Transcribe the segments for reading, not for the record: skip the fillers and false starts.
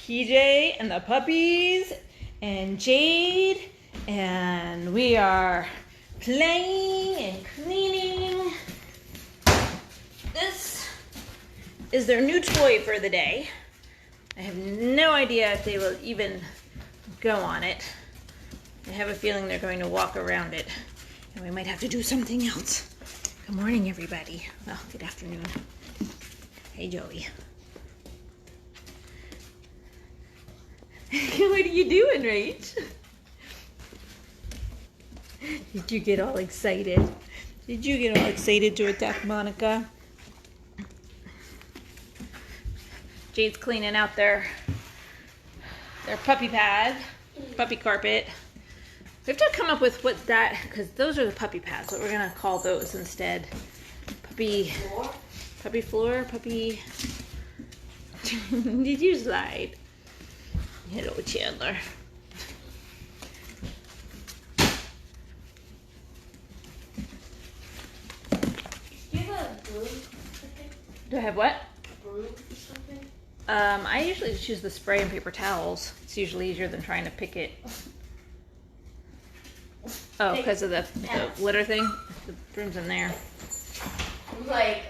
PJ and the puppies and Jade, and we are playing and cleaning. This is their new toy for the day. I have no idea if they will even go on it. I have a feeling they're going to walk around it, and we might have to do something else. Good morning, everybody. Well, good afternoon. Hey, Joey. What are you doing, Rach? Did you get all excited? Did you get all excited to attack Monica? Jade's cleaning out their puppy pad, puppy carpet. We have to come up with what that, because those are the puppy pads, what we're gonna call those instead. Puppy floor? Puppy floor, puppy. Did you slide? Hello, Chandler. Do you have a broom or something? Do I have what? A broom or something? I usually just use the spray and paper towels. It's usually easier than trying to pick it. Oh, because of the litter thing? The broom's in there. I'm like,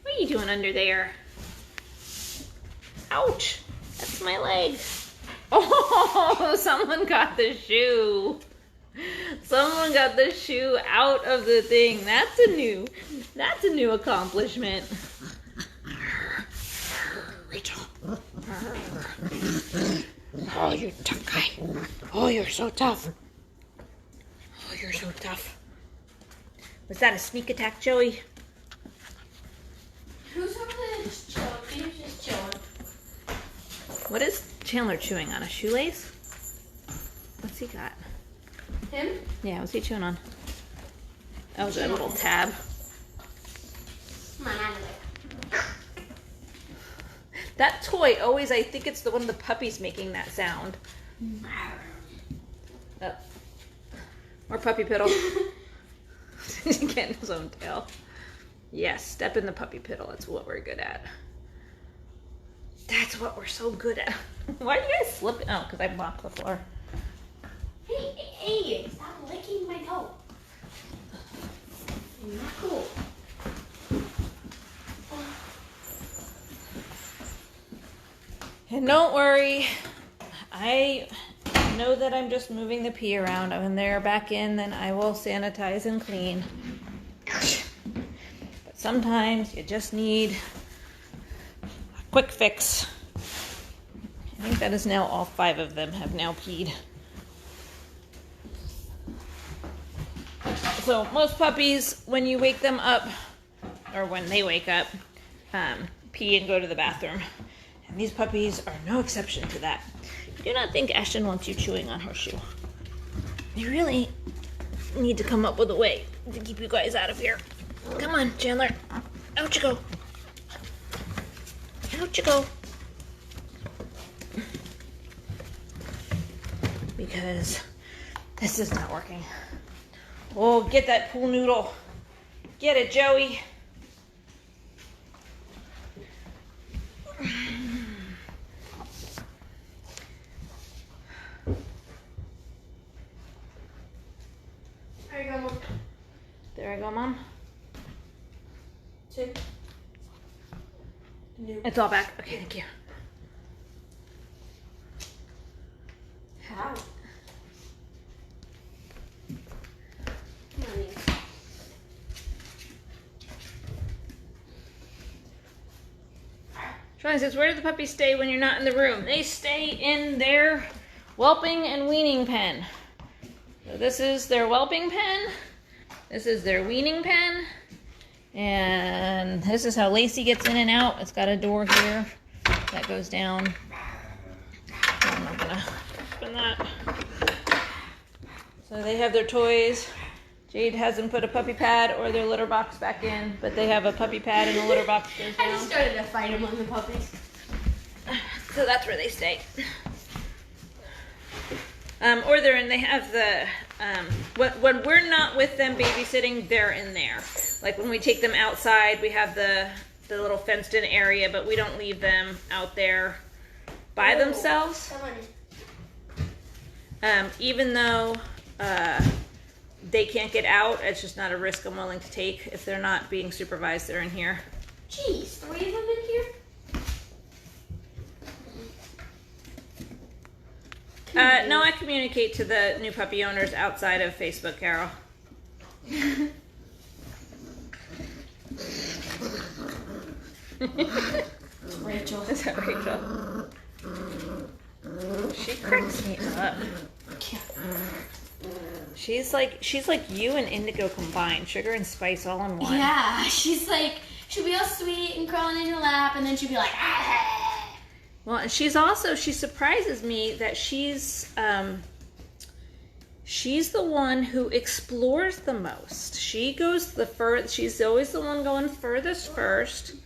What are you doing under there? Ouch! That's my leg. Oh, someone got the shoe. Someone got the shoe out of the thing. That's a new accomplishment. Oh, you're a tough guy. Oh, you're so tough. Oh, you're so tough. Was that a sneak attack, Joey? who's over there just chilling? He's just chilling. What is Chandler chewing on? A shoelace? What's he got? Him? Yeah, what's he chewing on? That was a little tab. Come on, out of there. That toy always, I think it's the one of the puppies making that sound. Oh. More puppy piddle. Getting his own tail. Yes, step in the puppy piddle. That's what we're good at. That's what we're so good at. Why are you guys slipping? Oh, because I mopped the floor. Hey, stop licking my toe. You're not cool. And don't worry, I know that I'm just moving the pee around. When they're back in, then I will sanitize and clean. But sometimes you just need a quick fix. I think that is now all 5 of them have now peed. So most puppies, when you wake them up, or when they wake up, pee and go to the bathroom. And these puppies are no exception to that. I do not think Ashton wants you chewing on her shoe. You really need to come up with a way to keep you guys out of here. Come on, Chandler. Out you go. Out you go. Because this is not working. Oh, get that pool noodle. Get it, Joey. There you go, Mom. There I go, Mom. 2. New. It's all back. Okay, thank you. How? Come on, Ian. Sean says, where do the puppies stay when you're not in the room? They stay in their whelping and weaning pen. So this is their whelping pen. This is their weaning pen. And this is how Lacey gets in and out. It's got a door here that goes down. I'm not gonna open that. So they have their toys. Jade hasn't put a puppy pad or their litter box back in, but they have a puppy pad and the litter box goes I down. just started a fight among the puppies. So that's where they stay. Or they have the When we're not with them babysitting, they're in there. Like when we take them outside, we have the little fenced in area, but we don't leave them out there by themselves. Even though they can't get out, it's just not a risk I'm willing to take. If they're not being supervised, they're in here. Jeez, 3 of them in here? No, I communicate to the new puppy owners outside of Facebook, Carol. Rachel. Is that Rachel? She cracks me up. She's like you and Indigo combined, sugar and spice all in one. Yeah, she's like, she'll be all sweet and crawling in your lap, and then she'll be like, ah. Well, and she surprises me that she's the one who explores the most. She goes she's always the one going furthest first.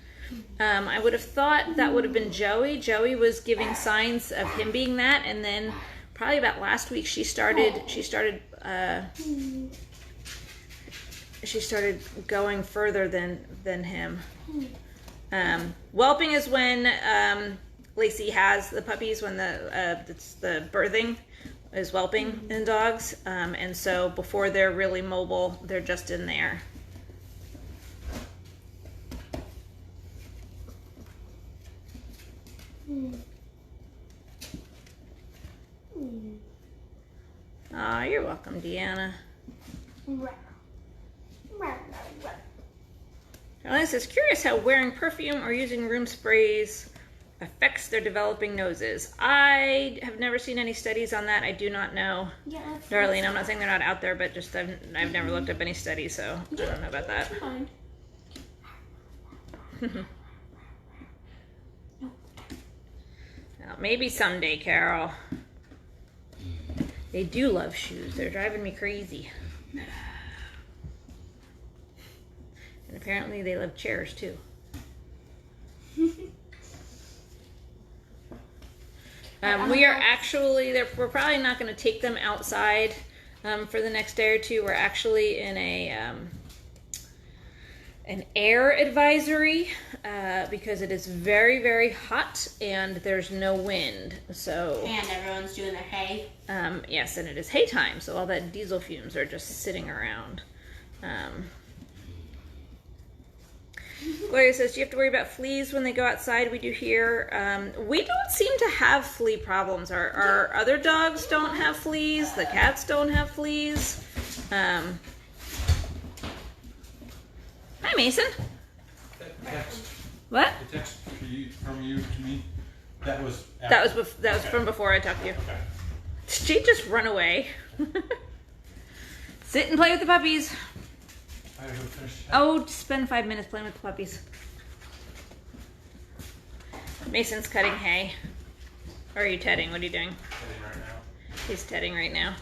I would have thought that would have been Joey. Joey was giving signs of him being that, and then probably about last week she started going further than him. Whelping is when Lacey has the puppies, when it's the birthing is whelping in dogs, and so before they're really mobile, they're just in there. Oh, you're welcome, Deanna. Charlene says, curious how wearing perfume or using room sprays affects their developing noses. I have never seen any studies on that. I do not know. Yeah, Darlene, I'm not saying they're not out there, but just I've never looked up any studies, so I don't know about that. Well, maybe someday, Carol. They do love shoes. They're driving me crazy. And apparently they love chairs too. We are actually, we're probably not going to take them outside for the next day or two. We're actually in an air advisory because it is very, very hot and there's no wind. So and everyone's doing their hay. Yes, and it is hay time, so all that diesel fumes are just sitting around. Gloria says, do you have to worry about fleas when they go outside? We do here. We don't seem to have flea problems. Our other dogs don't have fleas. The cats don't have fleas. Hi, Mason. That text. What? The text from you to me. That was from before I talked to you. Okay. Did Jade just run away? Sit and play with the puppies. I gotta go finish. Oh, spend 5 minutes playing with the puppies. Mason's cutting hay. Or are you tedding? What are you doing? Heading right now. He's tedding right now.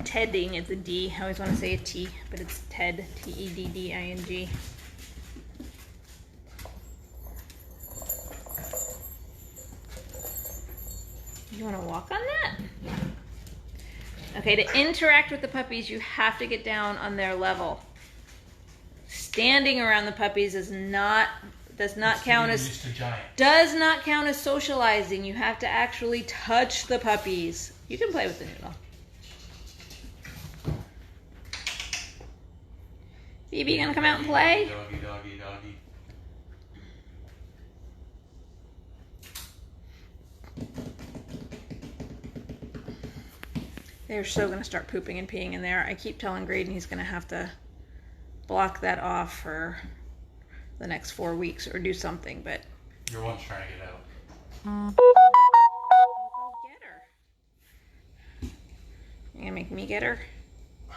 Tedding is a D. I always want to say a T, but it's Ted. Tedding. You want to walk on that? Okay, to interact with the puppies, you have to get down on their level. Standing around the puppies does not count as socializing. You have to actually touch the puppies. You can play with the noodle. Phoebe, you gonna come out and play? Doggy. They're so going to start pooping and peeing in there. I keep telling Graydon he's going to have to block that off for the next 4 weeks or do something, but... Your one's trying to get out. Go get her. You gonna make me get her? I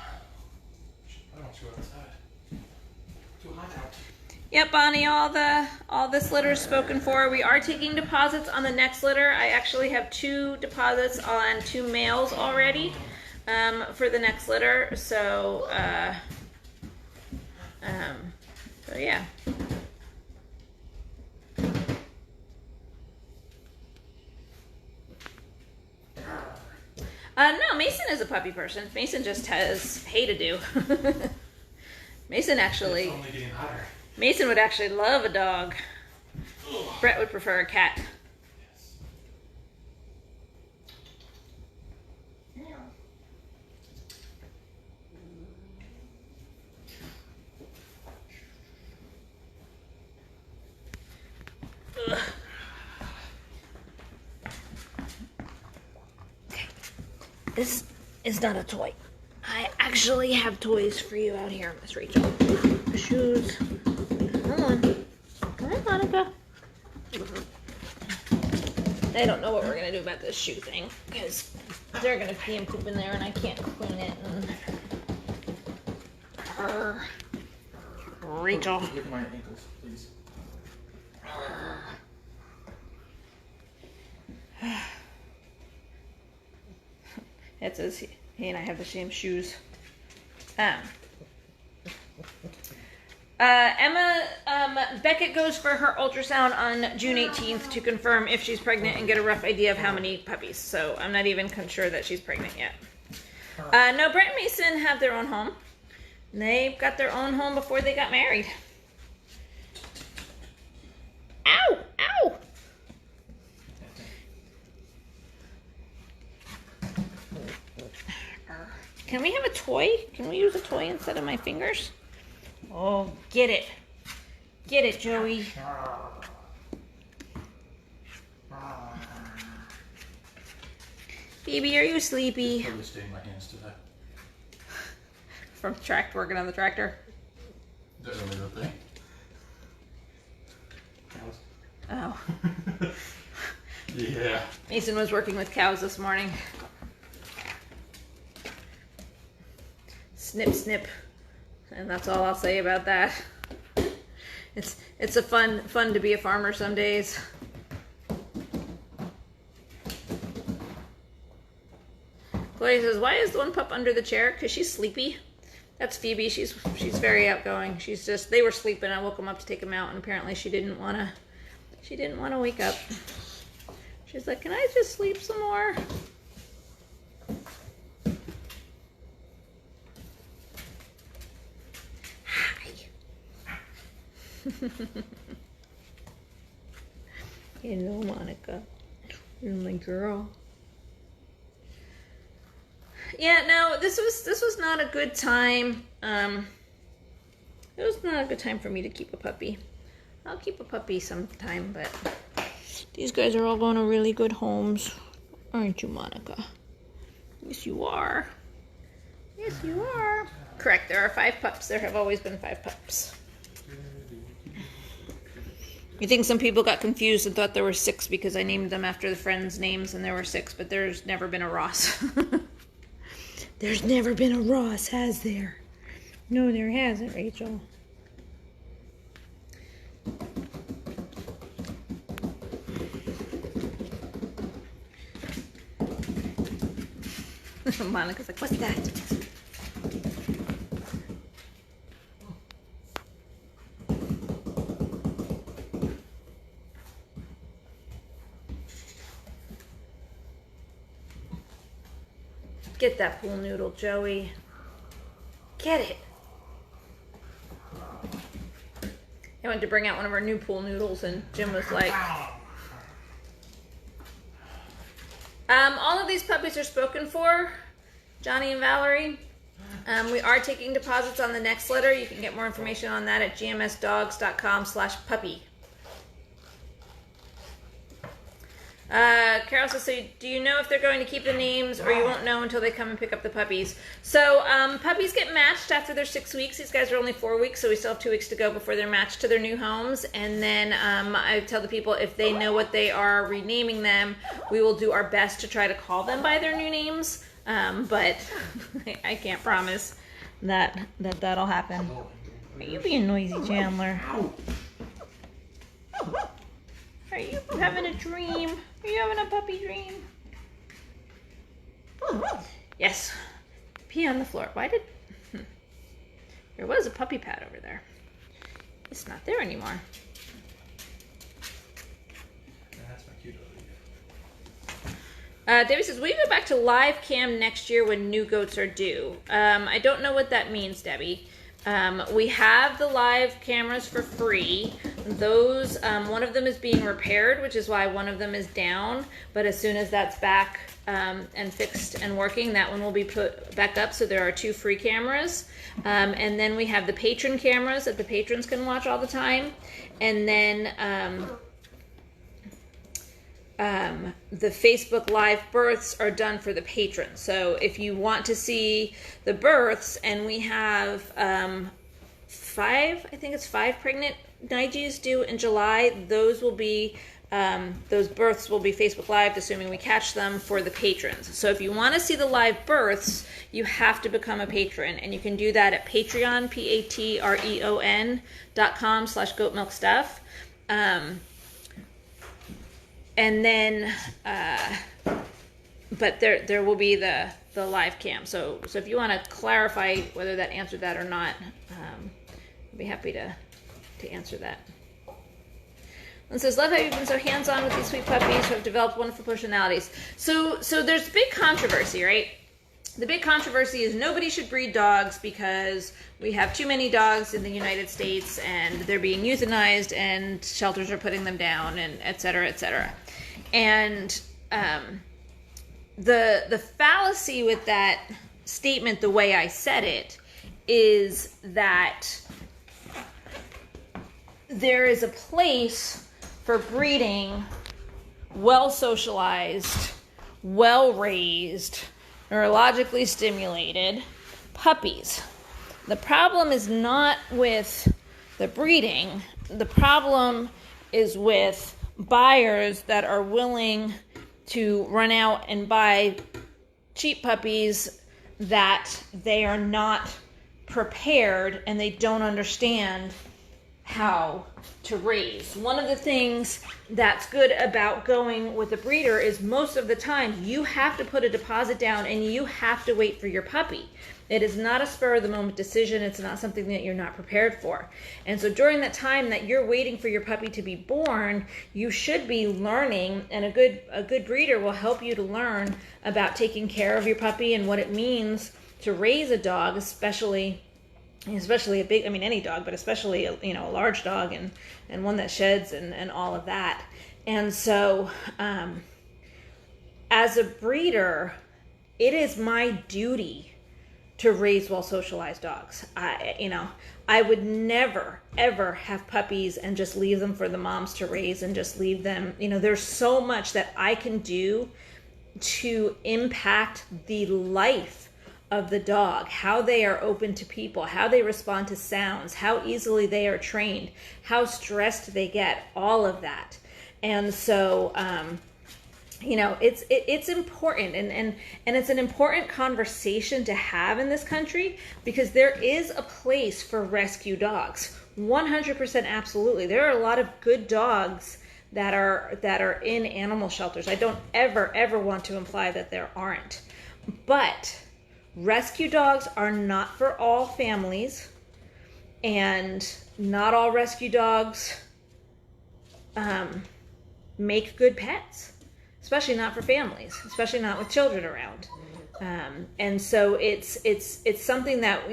don't want to go outside. Too hot out. Yep, Bonnie, all this litter is spoken for. We are taking deposits on the next litter. I actually have 2 deposits on 2 males already for the next litter. So yeah. No, Mason is a puppy person. Mason just has hay to do. Mason actually... It's only getting hotter. Mason would actually love a dog. Brett would prefer a cat. Ugh. Okay. This is not a toy. I actually have toys for you out here, Miss Rachel. Shoes. Come on. Come on, Monica. I don't know what we're going to do about this shoe thing, because they're going to pee and poop in there, and I can't clean it. And... Rachel. Look at my ankles, please. It says he and I have the same shoes. Emma, Beckett goes for her ultrasound on June 18th to confirm if she's pregnant and get a rough idea of how many puppies. So I'm not even sure that she's pregnant yet. No, Brett and Mason have their own home. They got their own home before they got married. Ow! Ow! Can we have a toy? Can we use a toy instead of my fingers? Oh, get it. Get it, Joey. Baby, are you sleepy? I'm staying my hands to that. From working on the tractor? Is that really the thing? Oh. Yeah. Mason was working with cows this morning. Snip, snip. And that's all I'll say about that. It's a fun to be a farmer some days. Chloe says, why is the one pup under the chair? Because she's sleepy. That's Phoebe. She's very outgoing. They were sleeping. I woke them up to take them out, and apparently she didn't want to wake up. She's like, can I just sleep some more? Hello, Monica. You're my girl. Yeah, no, this was not a good time. It was not a good time for me to keep a puppy. I'll keep a puppy sometime, but these guys are all going to really good homes, aren't you, Monica? Yes, you are. Yes, you are. Correct. There are 5 pups. There have always been 5 pups. You think some people got confused and thought there were 6 because I named them after the friends' names and there were 6, but there's never been a Ross. There's never been a Ross, has there? No, there hasn't, Rachel. Monica's like, what's that? Get that pool noodle, Joey. Get it. I went to bring out one of our new pool noodles, and Jim was like... all of these puppies are spoken for, Johnny and Valerie. We are taking deposits on the next litter. You can get more information on that at gmsdogs.com/puppy. Carol says, so do you know if they're going to keep the names, or you won't know until they come and pick up the puppies? So puppies get matched after they're 6 weeks. These guys are only 4 weeks, so we still have 2 weeks to go before they're matched to their new homes. And then I tell the people if they know what they are renaming them, we will do our best to try to call them by their new names. But I can't promise that'll happen. Are you being noisy, Chandler? Are you having a dream? Are you having a puppy dream? Yes. Pee on the floor. Why did... There was a puppy pad over there. It's not there anymore. That's my cute Debbie says, we go back to live cam next year when new goats are due. I don't know what that means, Debbie. We have the live cameras for free. Those, one of them is being repaired, which is why one of them is down. But as soon as that's back and fixed and working, that one will be put back up. So there are 2 free cameras. And then we have the patron cameras that the patrons can watch all the time. And then the Facebook Live births are done for the patrons. So if you want to see the births, and we have 5 pregnant Nigis due in July, those will be those births will be Facebook Live, assuming we catch them, for the patrons. So if you want to see the live births, you have to become a patron, and you can do that at Patreon, patreon.com/goatmilkstuff. And then, but there will be the live cam. So if you want to clarify whether that answered that or not, I'd be happy to answer that. And says, love how you've been so hands-on with these sweet puppies who have developed wonderful personalities. So there's big controversy, right? The big controversy is nobody should breed dogs because we have too many dogs in the United States and they're being euthanized and shelters are putting them down, and et cetera, et cetera. And the fallacy with that statement, the way I said it, is that there is a place for breeding well-socialized, well-raised, neurologically stimulated puppies. The problem is not with the breeding. The problem is with buyers that are willing to run out and buy cheap puppies that they are not prepared and they don't understand how to raise. One of the things that's good about going with a breeder is most of the time you have to put a deposit down and you have to wait for your puppy. It is not a spur of the moment decision. It's not something that you're not prepared for. And so during that time that you're waiting for your puppy to be born, you should be learning, and a good breeder will help you to learn about taking care of your puppy and what it means to raise a dog, especially a big, any dog, but especially a large dog and one that sheds and all of that. And so as a breeder, it is my duty to raise well-socialized dogs. I would never, ever have puppies and just leave them for the moms to raise and just leave them. There's so much that I can do to impact the life of the dog, how they are open to people, how they respond to sounds, how easily they are trained, how stressed they get, all of that. And so, it's important, and it's an important conversation to have in this country, because there is a place for rescue dogs. 100% absolutely. There are a lot of good dogs that are in animal shelters. I don't ever want to imply that there aren't. But rescue dogs are not for all families, and not all rescue dogs make good pets, especially not for families, especially not with children around. And so it's something that,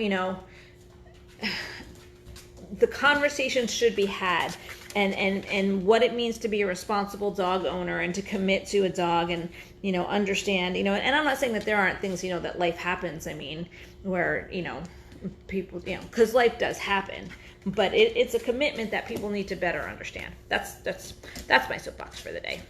the conversation should be had, and what it means to be a responsible dog owner and to commit to a dog and, understand, and I'm not saying that there aren't things, that life happens. Where, people, because life does happen, but it's a commitment that people need to better understand. That's my soapbox for the day.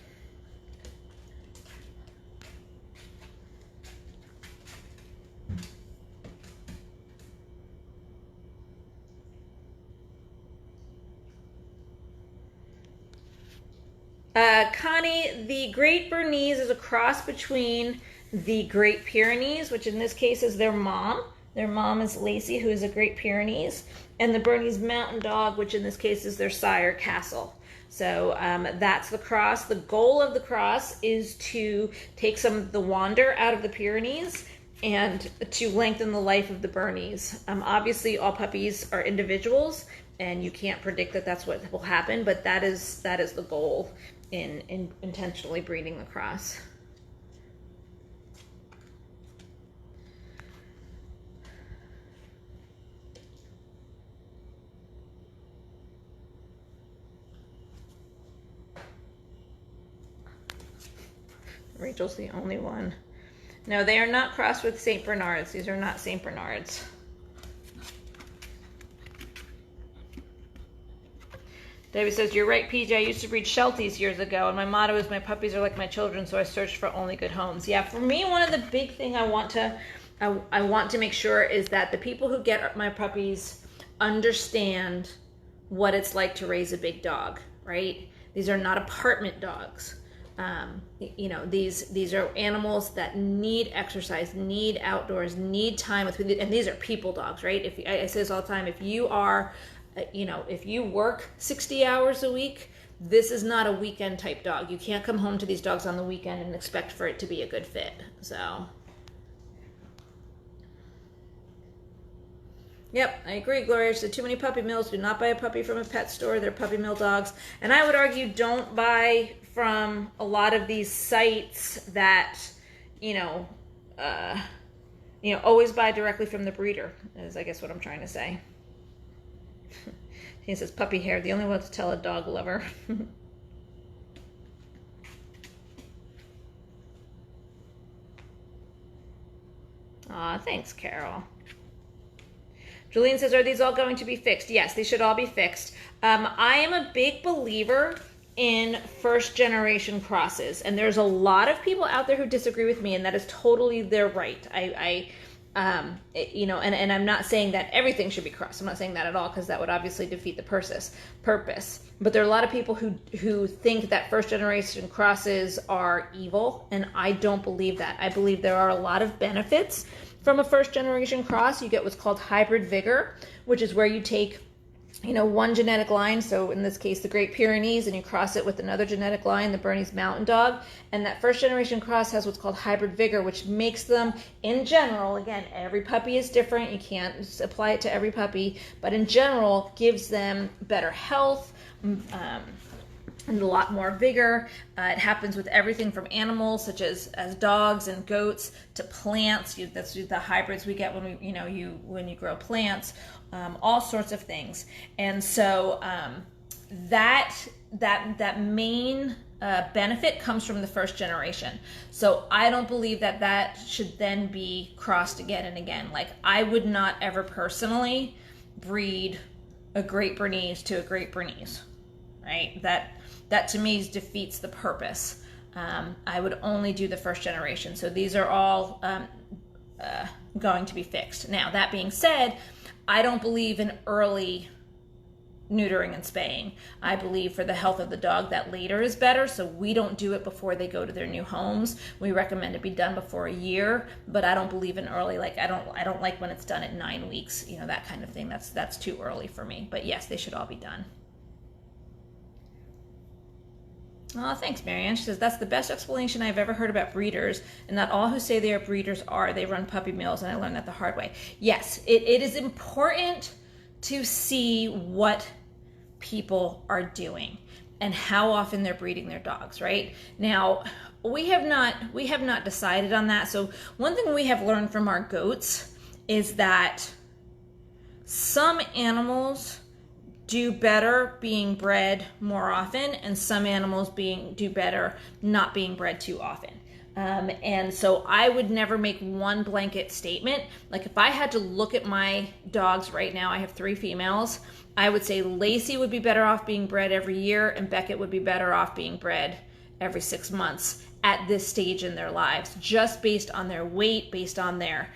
Connie, the Great Bernese is a cross between the Great Pyrenees, which in this case is their mom. Their mom is Lacey, who is a Great Pyrenees, and the Bernese Mountain Dog, which in this case is their sire, Castle. So that's the cross. The goal of the cross is to take some of the wander out of the Pyrenees and to lengthen the life of the Bernese. Obviously, all puppies are individuals, and you can't predict that that's what will happen, but that is the goal in intentionally breeding the cross. Rachel's the only one. No, they are not crossed with St. Bernards. These are not St. Bernards. David says, you're right, PJ. I used to breed Shelties years ago, and my motto is my puppies are like my children, so I search for only good homes. Yeah, for me, one of the big thing I want to make sure is that the people who get my puppies understand what it's like to raise a big dog, right? These are not apartment dogs. You know, these are animals that need exercise, need outdoors, need time with, and these are people dogs, right? If I say this all the time, if you are, you know, if you work 60 hours a week, this is not a weekend type dog. You can't come home to these dogs on the weekend and expect for it to be a good fit. So, yep, I agree, Gloria. She said, too many puppy mills. Do not buy a puppy from a pet store. They're puppy mill dogs. And I would argue, don't buy from a lot of these sites that, always buy directly from the breeder, is I guess what I'm trying to say. He says, puppy hair, the only one to tell a dog lover. Aw, thanks, Carol. Julian says, are these all going to be fixed? Yes, they should all be fixed. I am a big believer in first generation crosses, and there's a lot of people out there who disagree with me, and that is totally their right. And I'm not saying that everything should be crossed. I'm not saying that at all, because that would obviously defeat the purpose. But there are a lot of people who think that first generation crosses are evil, and I don't believe that. I believe there are a lot of benefits from a first generation cross. You get what's called hybrid vigor, which is where you take one genetic line, so in this case the Great Pyrenees, and you cross it with another genetic line, the Bernese Mountain Dog, and that first generation cross has what's called hybrid vigor, which makes them, in general, again, every puppy is different, you can't apply it to every puppy, but in general gives them better health, and a lot more vigor. It happens with everything from animals such as dogs and goats to plants. That's the hybrids we get when you grow plants, all sorts of things. And so that main benefit comes from the first generation. So I don't believe that should then be crossed again and again. Like, I would not ever personally breed a Great Bernese to a Great Bernese, right? That to me defeats the purpose. I would only do the first generation. So these are all going to be fixed. Now, that being said, I don't believe in early neutering and spaying. I believe for the health of the dog that later is better, so we don't do it before they go to their new homes. We recommend it be done before a year, but I don't believe in early. Like, I don't like when it's done at 9 weeks, that kind of thing. That's too early for me. But yes, they should all be done. Oh, thanks, Marianne. She says, that's the best explanation I've ever heard about breeders, and not all who say they are breeders are. They run puppy mills, and I learned that the hard way. Yes, it is important to see what people are doing and how often they're breeding their dogs, right? Now, we have not decided on that. So one thing we have learned from our goats is that some animals do better being bred more often, and some animals do better not being bred too often. And so I would never make one blanket statement. Like, if I had to look at my dogs right now, I have 3 females, I would say Lacey would be better off being bred every year, and Beckett would be better off being bred every 6 months at this stage in their lives, just based on their weight, based on their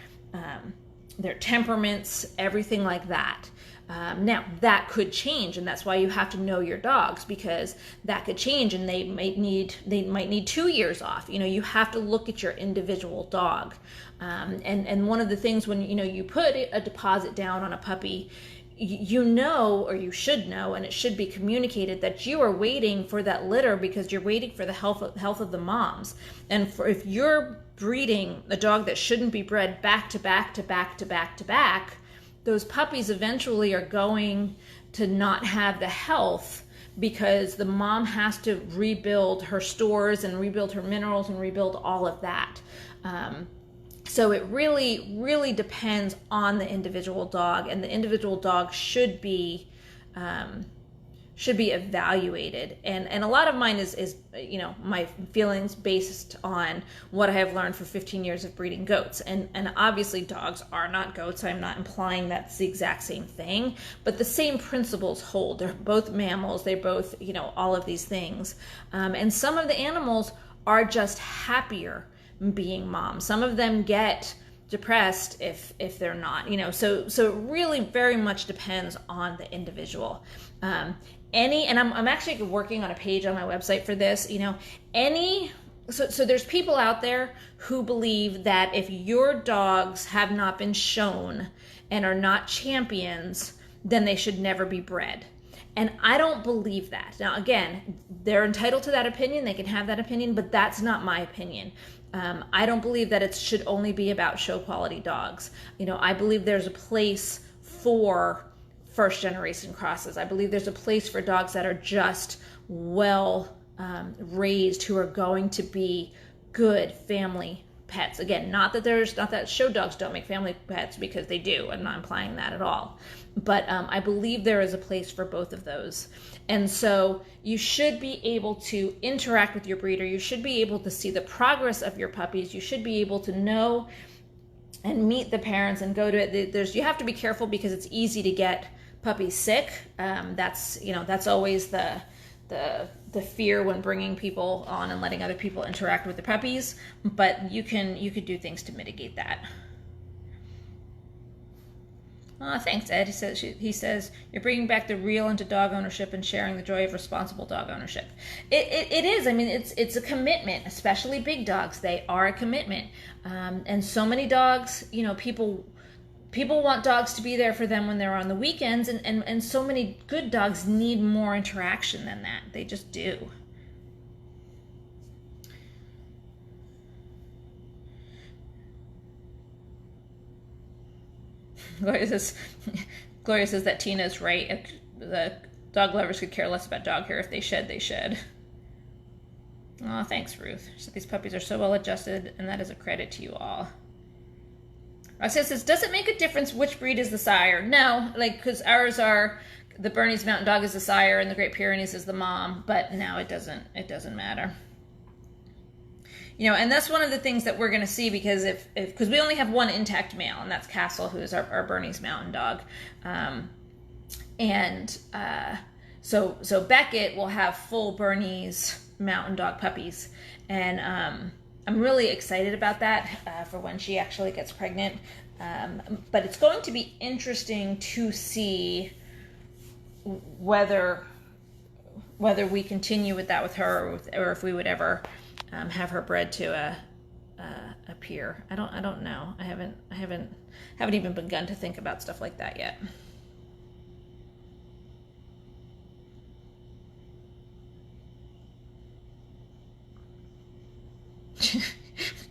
temperaments, everything like that. Now, that could change, and that's why you have to know your dogs, because that could change, and they might need 2 years off. You have to look at your individual dog. And one of the things when you put a deposit down on a puppy, or you should know, and it should be communicated that you are waiting for that litter because you're waiting for the health of the moms. And if you're breeding a dog that shouldn't be bred back to back to back to back to back, those puppies eventually are going to not have the health, because the mom has to rebuild her stores and rebuild her minerals and rebuild all of that. So it really, really depends on the individual dog, and the individual dog should be should be evaluated. And a lot of mine is you know, my feelings based on what I have learned for 15 years of breeding goats. And obviously dogs are not goats. I'm not implying that's the exact same thing, but the same principles hold. They're both mammals. They're both, you know, all of these things. And some of the animals are just happier being moms. Some of them get depressed if they're not, you know, so it really very much depends on the individual. And I'm actually working on a page on my website for this, you know, so there's people out there who believe that if your dogs have not been shown and are not champions, then they should never be bred. And I don't believe that. Now, again, they're entitled to that opinion. They can have that opinion, but that's not my opinion. I don't believe that it should only be about show quality dogs. You know, I believe there's a place for first generation crosses. I believe there's a place for dogs that are just well raised, who are going to be good family pets. Again, not that show dogs don't make family pets, because they do. I'm not implying that at all. But I believe there is a place for both of those. And so you should be able to interact with your breeder. You should be able to see the progress of your puppies. You should be able to know and meet the parents and go to it. You have to be careful, because it's easy to get puppies sick. That's always the fear when bringing people on and letting other people interact with the puppies. But you could do things to mitigate that. Thanks, Ed. He says you're bringing back the real into dog ownership and sharing the joy of responsible dog ownership. It is. I mean, it's a commitment, especially big dogs. They are a commitment. And so many dogs, you know, people want dogs to be there for them when they're on the weekends, and so many good dogs need more interaction than that. They just do. Gloria says that Tina is right. The dog lovers could care less about dog hair. If they shed, they shed. Oh, thanks, Ruth. So these puppies are so well adjusted, and that is a credit to you all. Roxanne says, does it make a difference which breed is the sire? No, because ours are, the Bernese Mountain Dog is the sire and the Great Pyrenees is the mom, but no, it doesn't matter. You know, and that's one of the things that we're going to see, because because we only have one intact male, and that's Castle, who is our Bernese Mountain Dog. So Beckett will have full Bernese Mountain Dog puppies, and I'm really excited about that for when she actually gets pregnant. But it's going to be interesting to see whether we continue with that with her, or if we would ever have her bred to a peer. I don't know. I haven't even begun to think about stuff like that yet.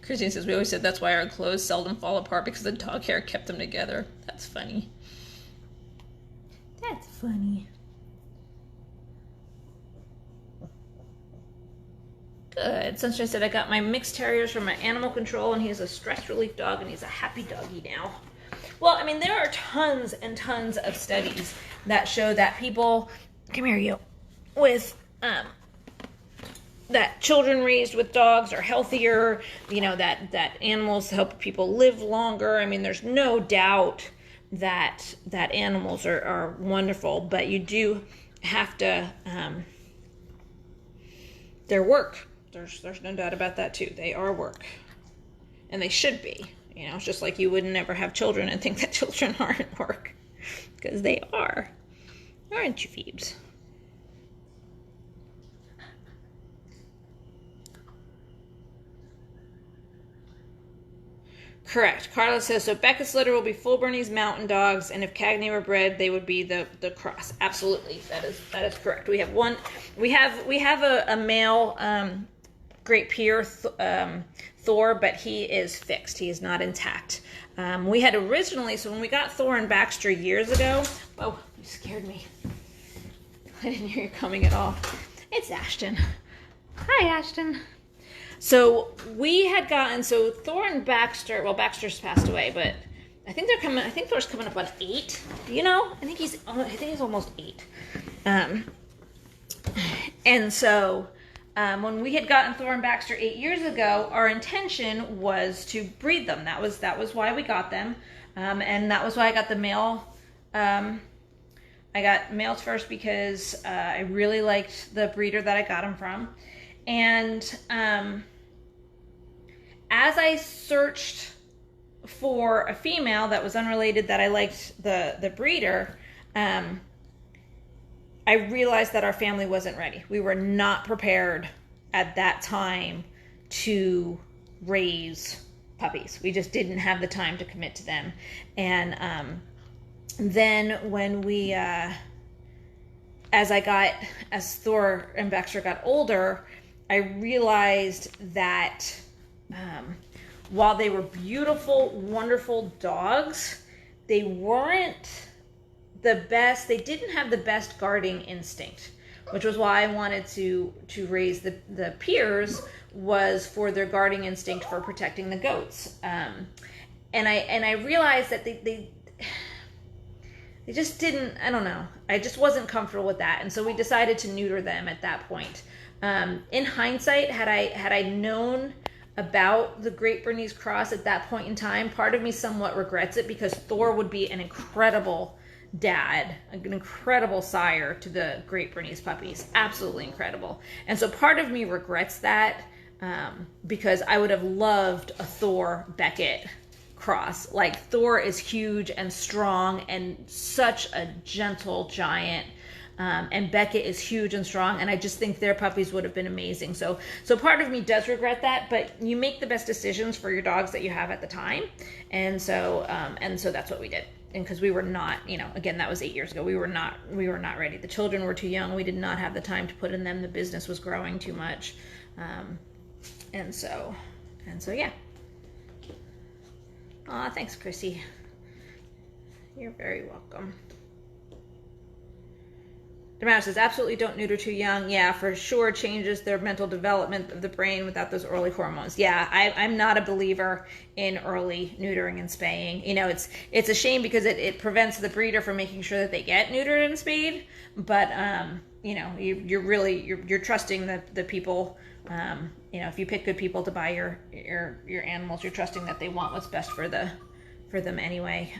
Christine says, we always said that's why our clothes seldom fall apart, because the dog hair kept them together. That's funny. That's funny. Good. Sunshine said, I got my mixed terriers from my animal control, and he's a stress relief dog, and he's a happy doggy now. Well, I mean, there are tons and tons of studies that show that people, come here, you, with, that children raised with dogs are healthier, you know, that animals help people live longer. I mean, there's no doubt that animals are wonderful, but you do have to, they're work. There's no doubt about that too. They are work, and they should be. You know, it's just like you would never have children and think that children aren't work, because they are, aren't you, Phoebes? Correct. Carla says, so Beckett's litter will be full Bernese Mountain Dogs, and if Cagney were bred, they would be the cross. Absolutely, that is correct. We have a male Great Pyr Thor, but he is fixed. He is not intact. We had originally, so when we got Thor and Baxter years ago, oh, you scared me. I didn't hear you coming at all. It's Ashton. Hi, Ashton. So we had gotten, so Thor and Baxter, well, Baxter's passed away, but I think Thor's coming up on 8. Do you know? I think he's almost 8. And so when we had gotten Thor and Baxter 8 years ago, our intention was to breed them. That was why we got them. And that was why I got the male. I got males first because I really liked the breeder that I got them from. And as I searched for a female that was unrelated that I liked the breeder, I realized that our family wasn't ready. We were not prepared at that time to raise puppies. We just didn't have the time to commit to them. And then when we, as Thor and Baxter got older, I realized that while they were beautiful, wonderful dogs, they weren't the best. They didn't have the best guarding instinct, which was why I wanted to raise the Piers, was for their guarding instinct for protecting the goats. And I realized that they just didn't, I don't know. I just wasn't comfortable with that. And so we decided to neuter them at that point. In hindsight, had I known about the Great Bernese cross at that point in time, part of me somewhat regrets it, because Thor would be an incredible dad, an incredible sire to the Great Bernese puppies. Absolutely incredible. And so part of me regrets that, because I would have loved a Thor Beckett cross. Like, Thor is huge and strong and such a gentle giant, and Beckett is huge and strong, and I just think their puppies would have been amazing. So part of me does regret that, but you make the best decisions for your dogs that you have at the time. And so that's what we did. And because we were not, again, that was 8 years ago, we were not ready. The children were too young. We did not have the time to put in them. The business was growing too much. And so yeah. Aw, thanks, Chrissy. You're very welcome. Damaris says, absolutely don't neuter too young. Yeah, for sure changes their mental development of the brain without those early hormones. Yeah, I'm not a believer in early neutering and spaying. It's a shame because it prevents the breeder from making sure that they get neutered and spayed. But, you're trusting the people. If you pick good people to buy your animals, you're trusting that they want what's best for them anyway.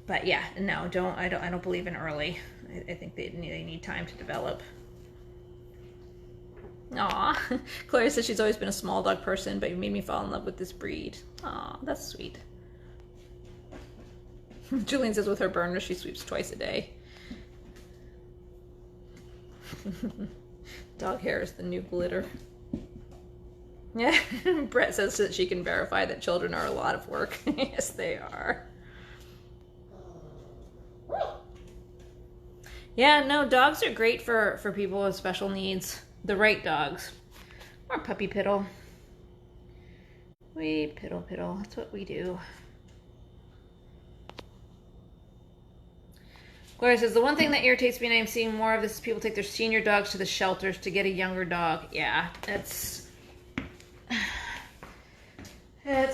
But yeah, no, I don't believe in early. I think they need time to develop. Aw, Claire says she's always been a small dog person, but you made me fall in love with this breed. Aw, that's sweet. Julian says with her burner, she sweeps twice a day. Dog hair is the new glitter. Yeah, Brett says that she can verify that children are a lot of work. Yes, they are. Yeah, no, dogs are great for people with special needs. The right dogs. Or puppy piddle. We piddle. That's what we do. Gloria says, the one thing that irritates me, and I'm seeing more of this, is people take their senior dogs to the shelters to get a younger dog. Yeah, it's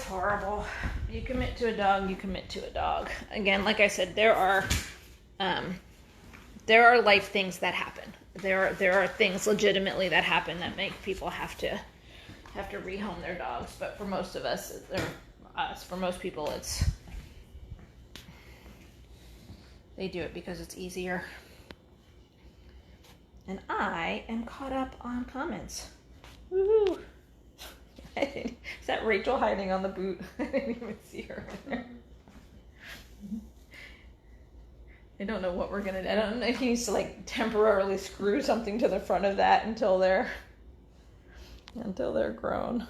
horrible. You commit to a dog, you commit to a dog. Again, like I said, there are life things that happen. There are things legitimately that happen that make people have to rehome their dogs. But for most of us, for most people, they do it because it's easier. And I am caught up on comments. Woohoo! Is that Rachel hiding on the boot? I didn't even see her in there. I don't know what we're gonna do. I don't know if he needs to temporarily screw something to the front of that until they're grown.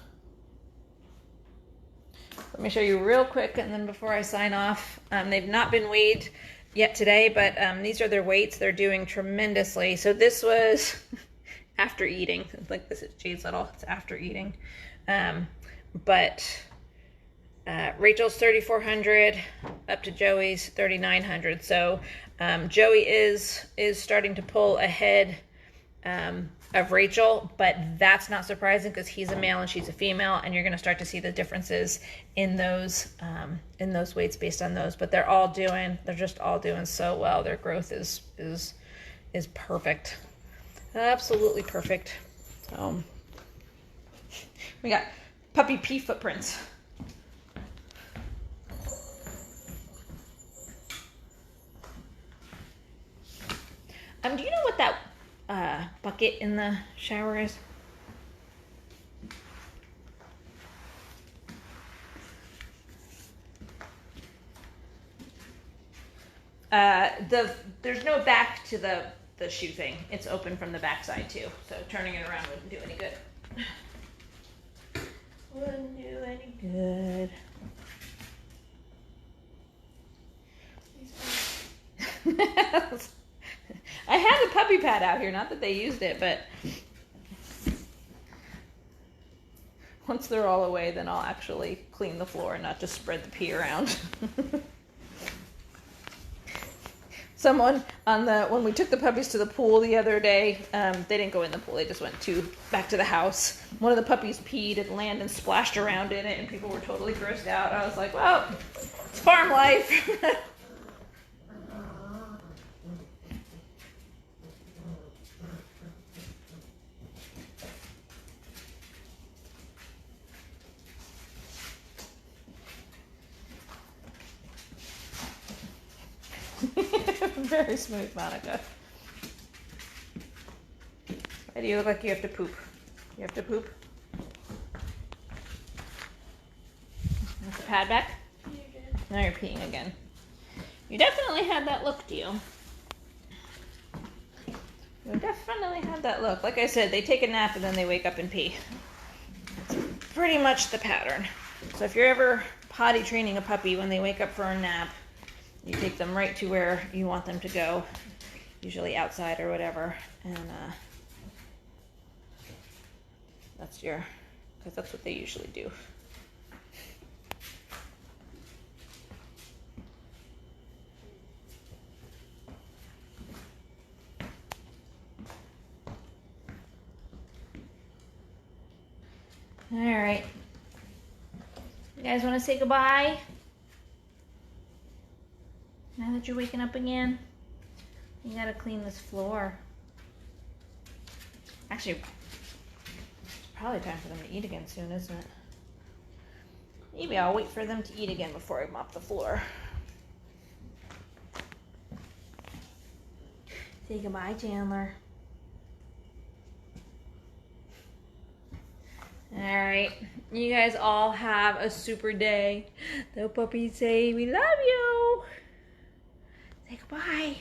Let me show you real quick, and then before I sign off, they've not been weighed yet today, but these are their weights. They're doing tremendously. So this was after eating. This is Jade's little. It's after eating. But Rachel's 3,400 up to Joey's 3,900. So Joey is starting to pull ahead of Rachel, but that's not surprising because he's a male and she's a female, and you're going to start to see the differences in those weights based on those. But they're just all doing so well. Their growth is perfect. Absolutely perfect. So we got puppy pee footprints. Do you know what that bucket in the shower is? There's no back to the shoe thing. It's open from the back side too. So turning it around wouldn't do any good. Wouldn't do any good. I had a puppy pad out here, not that they used it, but once they're all away, then I'll actually clean the floor and not just spread the pee around. Someone when we took the puppies to the pool the other day, they didn't go in the pool, they just went back to the house. One of the puppies peed and landed and splashed around in it, and people were totally grossed out. I was like, well, it's farm life. Very smooth, Monica. Why do you look like you have to poop? You have to poop? Is the pad back? Now you're peeing again. You definitely had that look, to you. You definitely had that look. Like I said, they take a nap and then they wake up and pee. That's pretty much the pattern. So if you're ever potty training a puppy when they wake up for a nap, you take them right to where you want them to go, usually outside or whatever, and because that's what they usually do. All right. You guys want to say goodbye? Now that you're waking up again, you gotta clean this floor. Actually, it's probably time for them to eat again soon, isn't it? Maybe I'll wait for them to eat again before I mop the floor. Say goodbye, Chandler. Alright, you guys all have a super day. The puppies say we love you. Say goodbye.